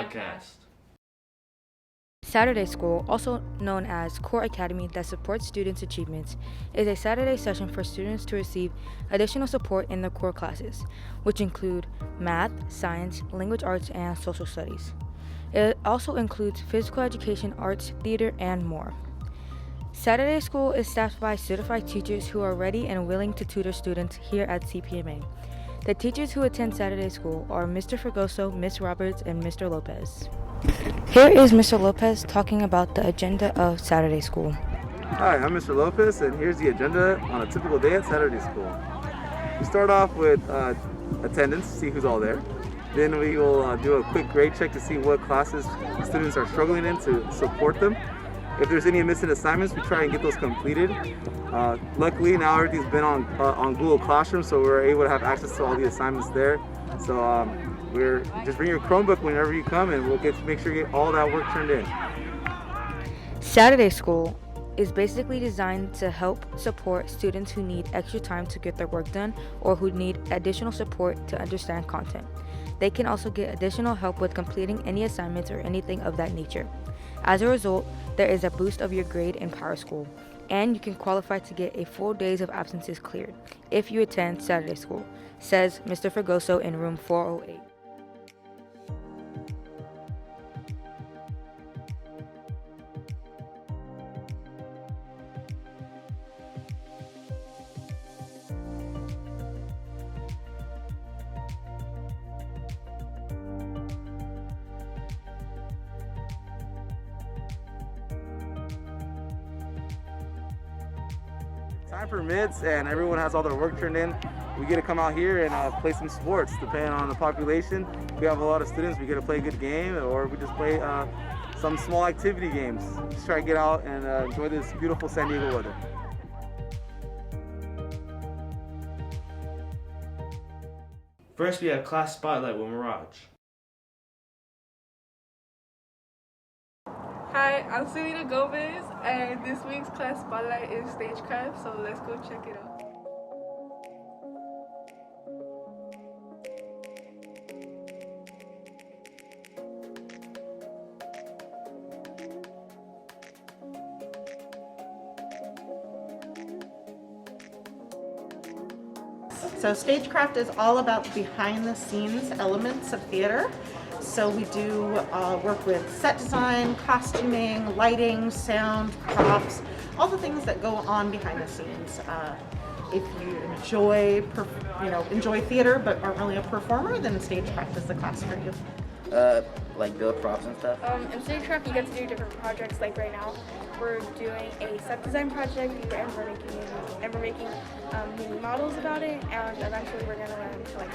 podcast. Saturday School, also known as Core Academy that supports students' achievements, is a Saturday session for students to receive additional support in their core classes, which include math, science, language arts, and social studies. It also includes physical education, arts, theater, and more. Saturday School is staffed by certified teachers who are ready and willing to tutor students here at CPMA. The teachers who attend Saturday School are Mr. Fregoso, Ms. Roberts, and Mr. Lopez. Here is Mr. Lopez talking about the agenda of Saturday School. Hi, I'm Mr. Lopez, and here's the agenda on a typical day at Saturday School. We start off with attendance, see who's all there. Then we will do a quick grade check to see what classes students are struggling in to support them. If there's any missing assignments, we try and get those completed. Luckily, now everything's been on Google Classroom, so we're able to have access to all the assignments there. So we're just bring your Chromebook whenever you come, and we'll get to make sure you get all that work turned in. Saturday School is basically designed to help support students who need extra time to get their work done or who need additional support to understand content. They can also get additional help with completing any assignments or anything of that nature. As a result, there is a boost of your grade in Power School, and you can qualify to get a full days of absences cleared if you attend Saturday School, says Mr. Fregoso in room 408. Time permits and everyone has all their work turned in, we get to come out here and play some sports. Depending on the population, if we have a lot of students, we get to play a good game, or we just play some small activity games. Just try to get out and enjoy this beautiful San Diego weather. First, we have class spotlight with Mirage. Hi, I'm Selena Gomez, and this week's class spotlight is Stagecraft, so let's go check it out. So Stagecraft is all about the behind-the-scenes elements of theater. So we do work with set design, costuming, lighting, sound, props, all the things that go on behind the scenes. If you enjoy theater but aren't really a performer, then Stagecraft is the class for you. Like build props and stuff? In Stagecraft, you get to do different projects. Like right now, we're doing a set design project, and we're making mini models about it, and eventually we're gonna learn to like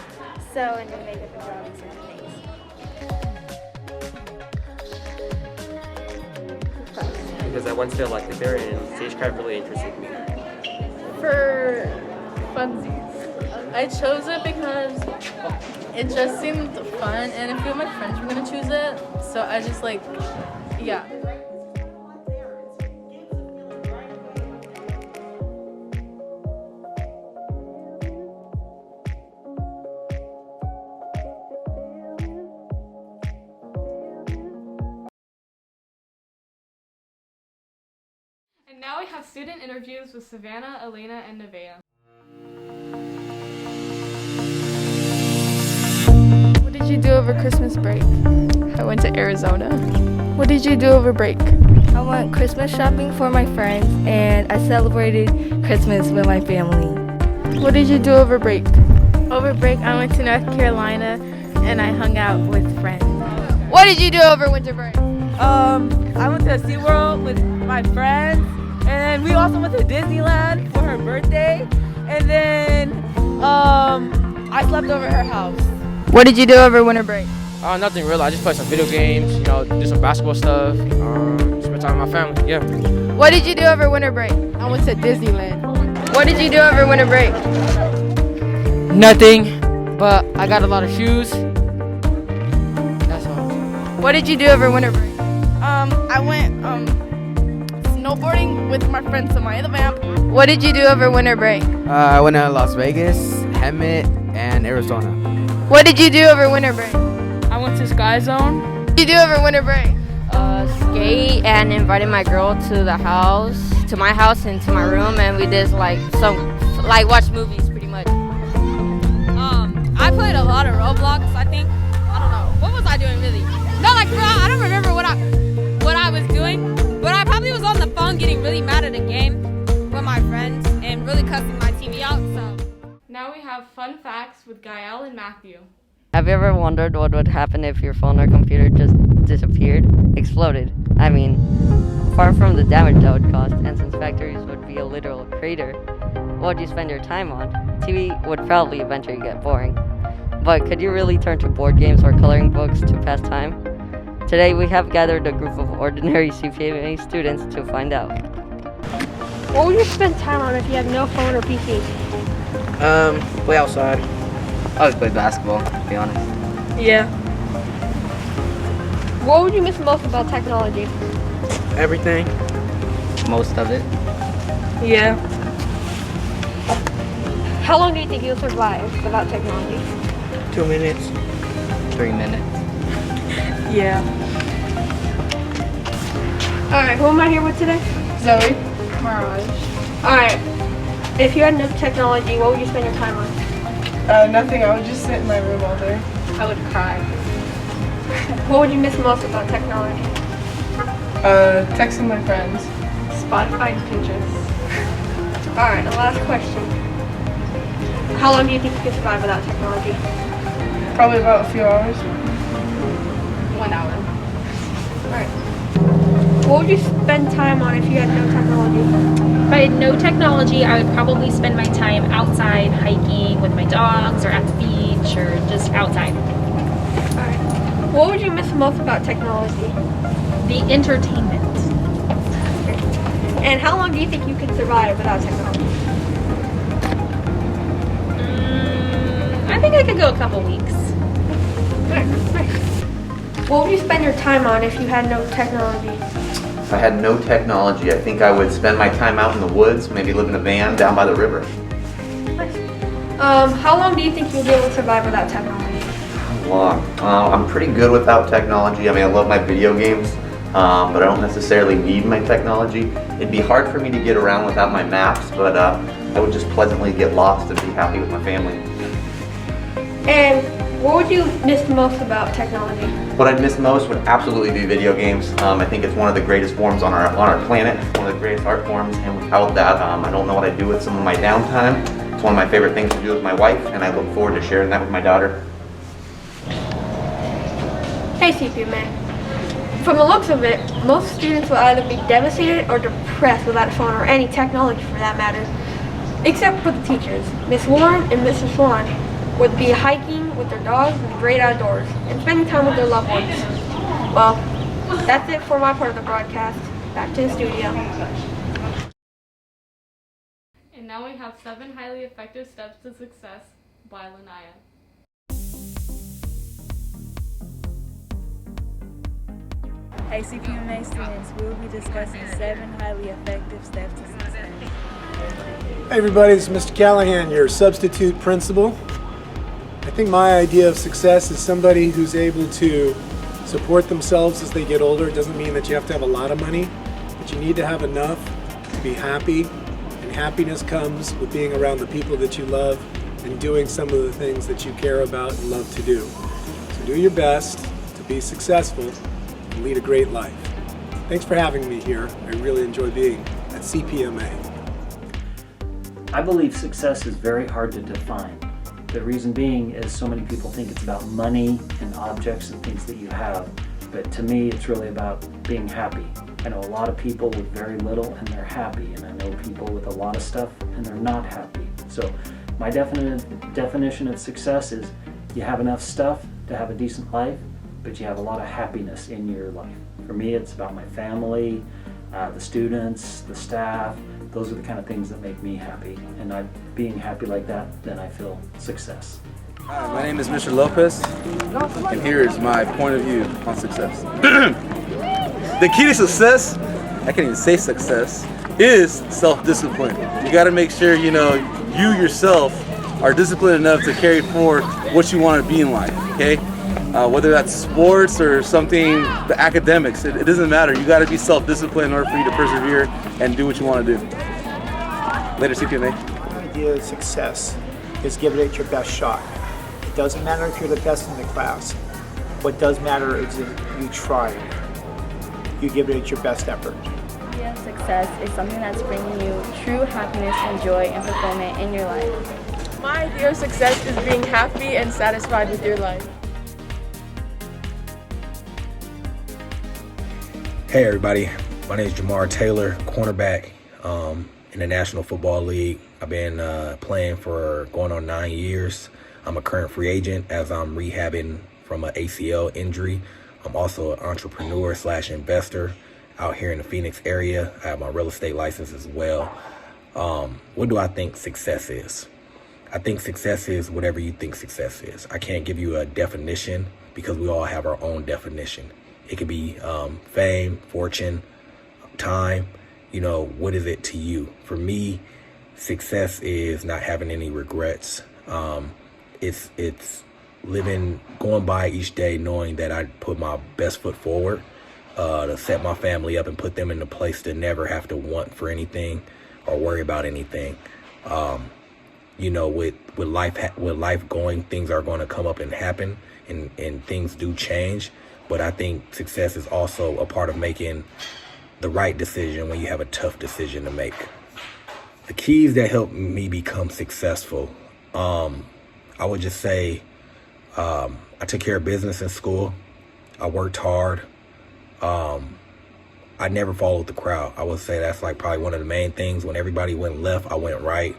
sew and do makeup and draw these certain things. Because I once felt like the theater and Stagecraft really interested me. For funsies, I chose it because it just seemed fun, and a few of my friends were gonna choose it, so I just yeah. And now we have student interviews with Savannah, Elena, and Nevaeh. What did you do over Christmas break? I went to Arizona. What did you do over break? I went Christmas shopping for my friends, and I celebrated Christmas with my family. What did you do over break? Over break, I went to North Carolina, and I hung out with friends. What did you do over winter break? I went to SeaWorld with my friends, and we also went to Disneyland for her birthday, and then I slept over at her house. What did you do over winter break? Nothing really. I just played some video games, do some basketball stuff, spent time with my family, yeah. What did you do over winter break? I went to Disneyland. What did you do over winter break? Nothing, but I got a lot of shoes. That's all. What did you do over winter break? I went snowboarding with my friend Samaya the Vamp. What did you do over winter break? I went to Las Vegas, Hemet, and Arizona. What did you do over winter break? I went to Sky Zone, What do you do over winter break? Skate and invited my girl to my house and to my room, and we did watch movies pretty much. I played a lot of Roblox, I think. I don't know. What was I doing really? No, like, bro, I don't remember what I was doing, but I probably was on the phone getting really mad at a game with my friends and really cussing my TV out, so. Now we have fun facts with Gael and Matthew. Have you ever wondered what would happen if your phone or computer just disappeared, exploded? I mean, apart from the damage that would cause, and since factories would be a literal crater, what would you spend your time on? TV would probably eventually get boring. But could you really turn to board games or coloring books to pass time? Today we have gathered a group of ordinary CPMA students to find out. What would you spend time on if you had no phone or PC? Play outside. I always play basketball, to be honest. Yeah. What would you miss most about technology? Everything. Most of it. Yeah. How long do you think you'll survive without technology? 2 minutes. 3 minutes. Yeah. Alright, who am I here with today? Zoe. Mirage. Alright. If you had no technology, what would you spend your time on? Nothing. I would just sit in my room all day. I would cry. What would you miss most about technology? Texting my friends. Spotify and Pinterest. Alright, the last question. How long do you think you could survive without technology? Probably about a few hours. 1 hour. Alright. What would you spend time on if you had no technology? If I had no technology, I would probably spend my time outside hiking with my dogs or at the beach or just outside. Alright. What would you miss most about technology? The entertainment. And how long do you think you could survive without technology? I think I could go a couple weeks. What would you spend your time on if you had no technology? If I had no technology, I think I would spend my time out in the woods, maybe live in a van down by the river. How long do you think you'll be able to survive without technology? Long. I'm pretty good without technology. I mean, I love my video games, but I don't necessarily need my technology. It'd be hard for me to get around without my maps, but I would just pleasantly get lost and be happy with my family. And what would you miss most about technology? What I'd miss most would absolutely be video games. I think it's one of the greatest forms on our planet, one of the greatest art forms, and without that, I don't know what I'd do with some of my downtime. It's one of my favorite things to do with my wife, and I look forward to sharing that with my daughter. Hey CPMA. From the looks of it, most students will either be devastated or depressed without a phone or any technology for that matter. Except for the teachers. Miss Warren and Mrs. Swan would be hiking with their dogs in the great outdoors and spending time with their loved ones. Well, that's it for my part of the broadcast. Back to the studio. And now we have 7 highly effective steps to success by Lanaya. Hey CPMA students, we'll be discussing 7 highly effective steps to success. Hey everybody, this is Mr. Callahan, your substitute principal. I think my idea of success is somebody who's able to support themselves as they get older. It doesn't mean that you have to have a lot of money, but you need to have enough to be happy. And happiness comes with being around the people that you love and doing some of the things that you care about and love to do. So do your best to be successful and lead a great life. Thanks for having me here. I really enjoy being at CPMA. I believe success is very hard to define. The reason being is so many people think it's about money and objects and things that you have, but to me it's really about being happy. I know a lot of people with very little and they're happy, and I know people with a lot of stuff and they're not happy. So my definition of success is you have enough stuff to have a decent life, but you have a lot of happiness in your life. For me, it's about my family, the students, the staff. Those are the kind of things that make me happy, and being happy like that, then I feel success. Hi, my name is Mr. Lopez, and here is my point of view on success. The key to success, I can't even say success, is self-discipline. You got to make sure you yourself are disciplined enough to carry forward what you want to be in life, okay? whether that's sports or something, the academics, it doesn't matter. You got to be self-disciplined in order for you to persevere and do what you want to do. Later, CPMA. The idea of success is give it your best shot. It doesn't matter if you're the best in the class. What does matter is if you try. You give it your best effort. The idea of success is something that's bringing you true happiness and joy and fulfillment in your life. My idea of success is being happy and satisfied with your life. Hey everybody, my name is Jamar Taylor, cornerback in the National Football League. I've been playing for going on 9 years. I'm a current free agent as I'm rehabbing from an ACL injury. I'm also an entrepreneur / investor out here in the Phoenix area. I have my real estate license as well. What do I think success is? I think success is whatever you think success is. I can't give you a definition because we all have our own definition. It could be fame, fortune, time. You know, what is it to you? For me, success is not having any regrets. It's going by each day knowing that I put my best foot forward to set my family up and put them in a place to never have to want for anything or worry about anything. You know, with life going, things are going to come up and happen, and things do change. But I think success is also a part of making the right decision when you have a tough decision to make. The keys that helped me become successful, I would just say I took care of business in school. I worked hard. I never followed the crowd. I would say that's like probably one of the main things. When everybody went left, I went right.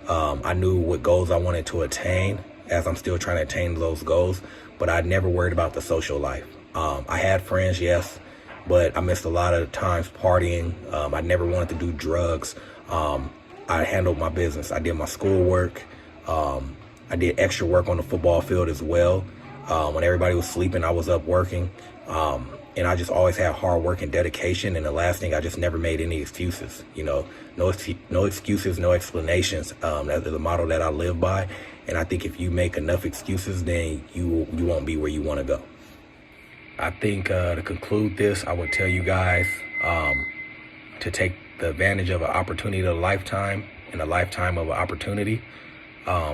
I knew what goals I wanted to attain as I'm still trying to attain those goals, but I never worried about the social life. I had friends, yes, but I missed a lot of times partying. I never wanted to do drugs. I handled my business. I did my schoolwork. I did extra work on the football field as well. When everybody was sleeping, I was up working. And I just always had hard work and dedication. And the last thing, I just never made any excuses. You know, no excuses, no explanations. That's the motto that I live by. And I think if you make enough excuses, then you won't be where you want to go. I think to conclude this, I would tell you guys to take the advantage of an opportunity of a lifetime and a lifetime of an opportunity,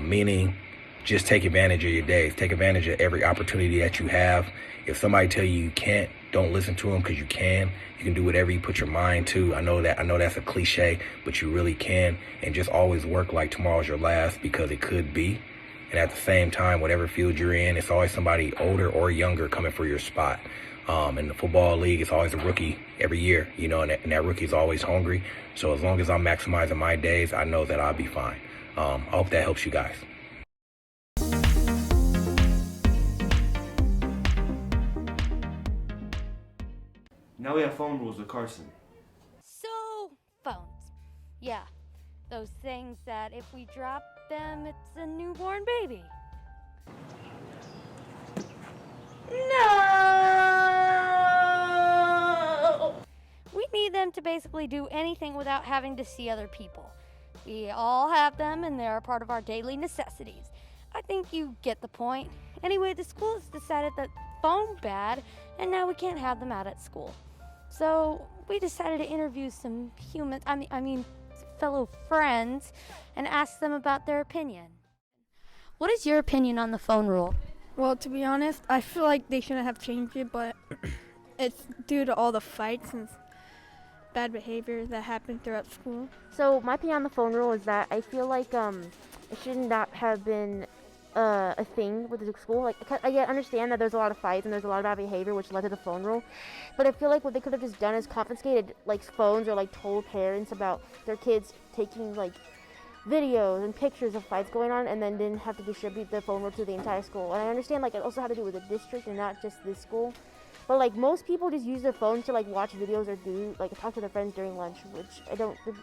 meaning just take advantage of your days. Take advantage of every opportunity that you have. If somebody tell you you can't, don't listen to them because you can. You can do whatever you put your mind to. I know that's a cliche, but you really can. And just always work like tomorrow's your last, because it could be. And at the same time, whatever field you're in, it's always somebody older or younger coming for your spot. In the football league, it's always a rookie every year, you know, and that rookie's always hungry. So as long as I'm maximizing my days, I know that I'll be fine. I hope that helps you guys. Now we have phone rules with Carson. So, phones. Yeah, those things that if we drop them, it's a newborn baby. No! We need them to basically do anything without having to see other people. We all have them and they're a part of our daily necessities. I think you get the point. Anyway, the school has decided that phone's bad and now we can't have them out at school. So we decided to interview some fellow friends and ask them about their opinion. What is your opinion on the phone rule? Well, to be honest, I feel like they shouldn't have changed it, but it's due to all the fights and bad behavior that happened throughout school. So my opinion on the phone rule is that I feel like it should not have been a thing with the school. Like, I understand that there's a lot of fights and there's a lot of bad behavior which led to the phone rule, but I feel like what they could have just done is confiscated like phones, or like told parents about their kids taking like videos and pictures of fights going on, and then didn't have to distribute the phone rule to the entire school. And I understand like it also had to do with the district and not just this school, but like most people just use their phone to like watch videos or do like talk to their friends during lunch,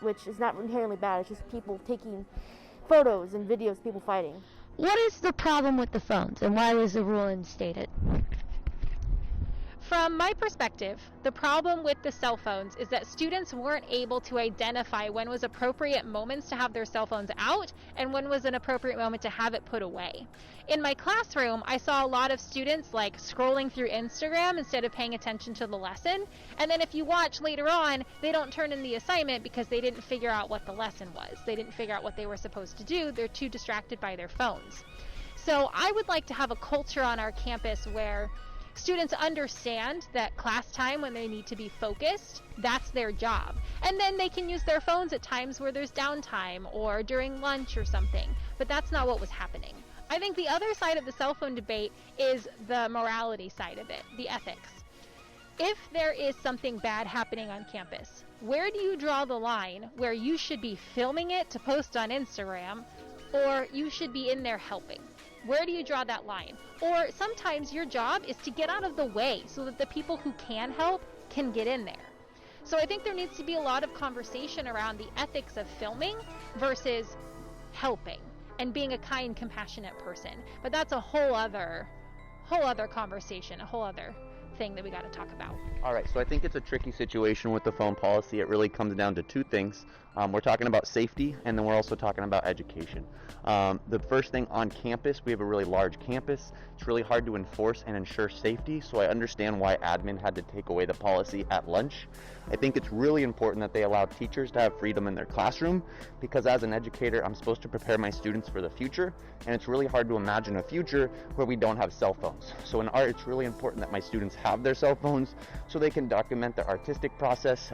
which is not inherently bad. It's just people taking photos and videos of people fighting. What is the problem with the phones and why was the rule instated? From my perspective, the problem with the cell phones is that students weren't able to identify when was appropriate moments to have their cell phones out and when was an appropriate moment to have it put away. In my classroom, I saw a lot of students like scrolling through Instagram instead of paying attention to the lesson. And then if you watch later on, they don't turn in the assignment because they didn't figure out what the lesson was. They didn't figure out what they were supposed to do. They're too distracted by their phones. So I would like to have a culture on our campus where students understand that class time, when they need to be focused, that's their job. And then they can use their phones at times where there's downtime or during lunch or something. But that's not what was happening. I think the other side of the cell phone debate is the morality side of it, the ethics. If there is something bad happening on campus, where do you draw the line where you should be filming it to post on Instagram or you should be in there helping? Where do you draw that line? Or sometimes your job is to get out of the way so that the people who can help can get in there. So I think there needs to be a lot of conversation around the ethics of filming versus helping and being a kind, compassionate person. But that's a whole other conversation, a whole other thing that we got to talk about. All right, so I think it's a tricky situation with the phone policy. It really comes down to two things. We're talking about safety, and then we're also talking about education. The first thing, on campus, we have a really large campus. It's really hard to enforce and ensure safety, so I understand why admin had to take away the policy at lunch. I think it's really important that they allow teachers to have freedom in their classroom, because as an educator, I'm supposed to prepare my students for the future, and it's really hard to imagine a future where we don't have cell phones. So in art, it's really important that my students have their cell phones so they can document their artistic process.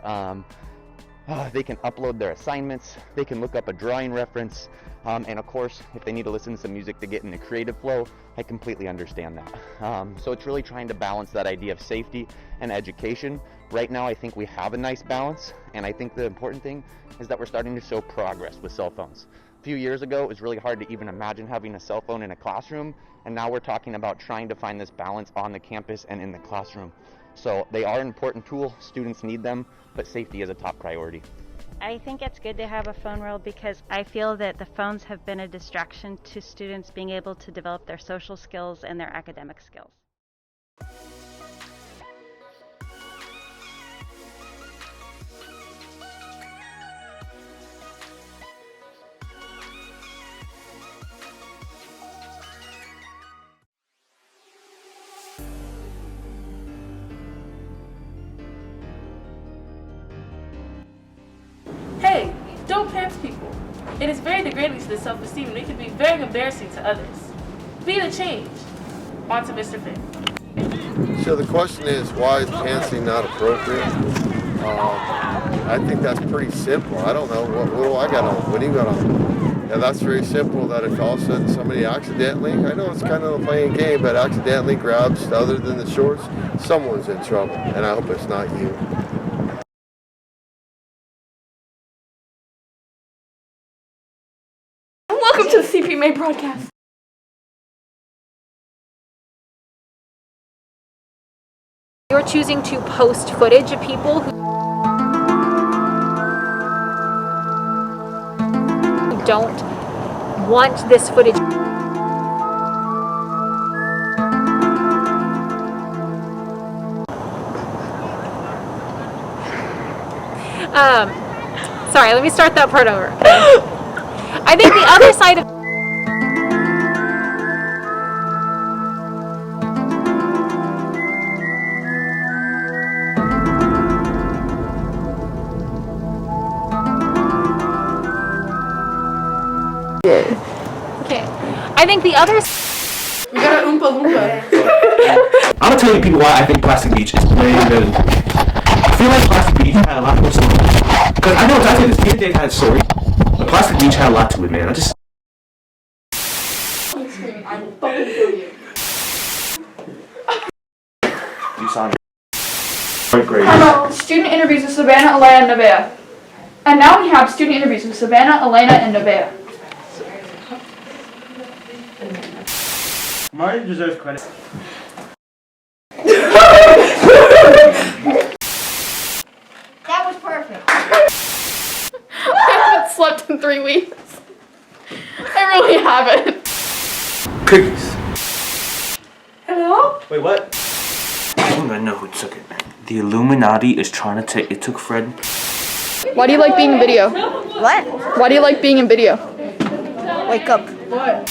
They can upload their assignments, they can look up a drawing reference, and of course, if they need to listen to some music to get in the creative flow, I completely understand that. So it's really trying to balance that idea of safety and education. Right now, I think we have a nice balance, and I think the important thing is that we're starting to show progress with cell phones. A few years ago, it was really hard to even imagine having a cell phone in a classroom, and now we're talking about trying to find this balance on the campus and in the classroom. So they are an important tool, students need them, but safety is a top priority. I think it's good to have a phone rule because I feel that the phones have been a distraction to students being able to develop their social skills and their academic skills. Hey, don't pants people. It is very degrading to the self-esteem and it can be very embarrassing to others. Be the change. On to Mr. Finn. So the question is, why is pantsing not appropriate? I think that's pretty simple. I don't know, what do I got on? What do you got on? Yeah, that's very simple, that if all of a sudden somebody accidentally, I know it's kind of a playing game, but accidentally grabs other than the shorts, someone's in trouble, and I hope it's not you. Welcome to the CPMA broadcast. You're choosing to post footage of people who don't want this footage. Sorry, let me start that part over. I think the other side of Okay. I think the other. We got a Oompa Loompa. I'm gonna tell you people why I think Plastic Beach is way better. I feel like Plastic Beach had a lot more story. Because I know I say this, D&D had a story, but Plastic Beach had a lot to it, man. I just. I will fucking kill you. You sound great. Hello, student interviews with Savannah, Elena, and Nevaeh. And now we have student interviews with Savannah, Elena, and Nevaeh. Marty deserves credit. That was perfect. I haven't slept in 3 weeks. I really haven't. Cookies. Hello? Wait, what? think I know who took it. The Illuminati is trying to take. It took Fred. Why do you like being in video? What? Why do you like being in video? Wake up. What?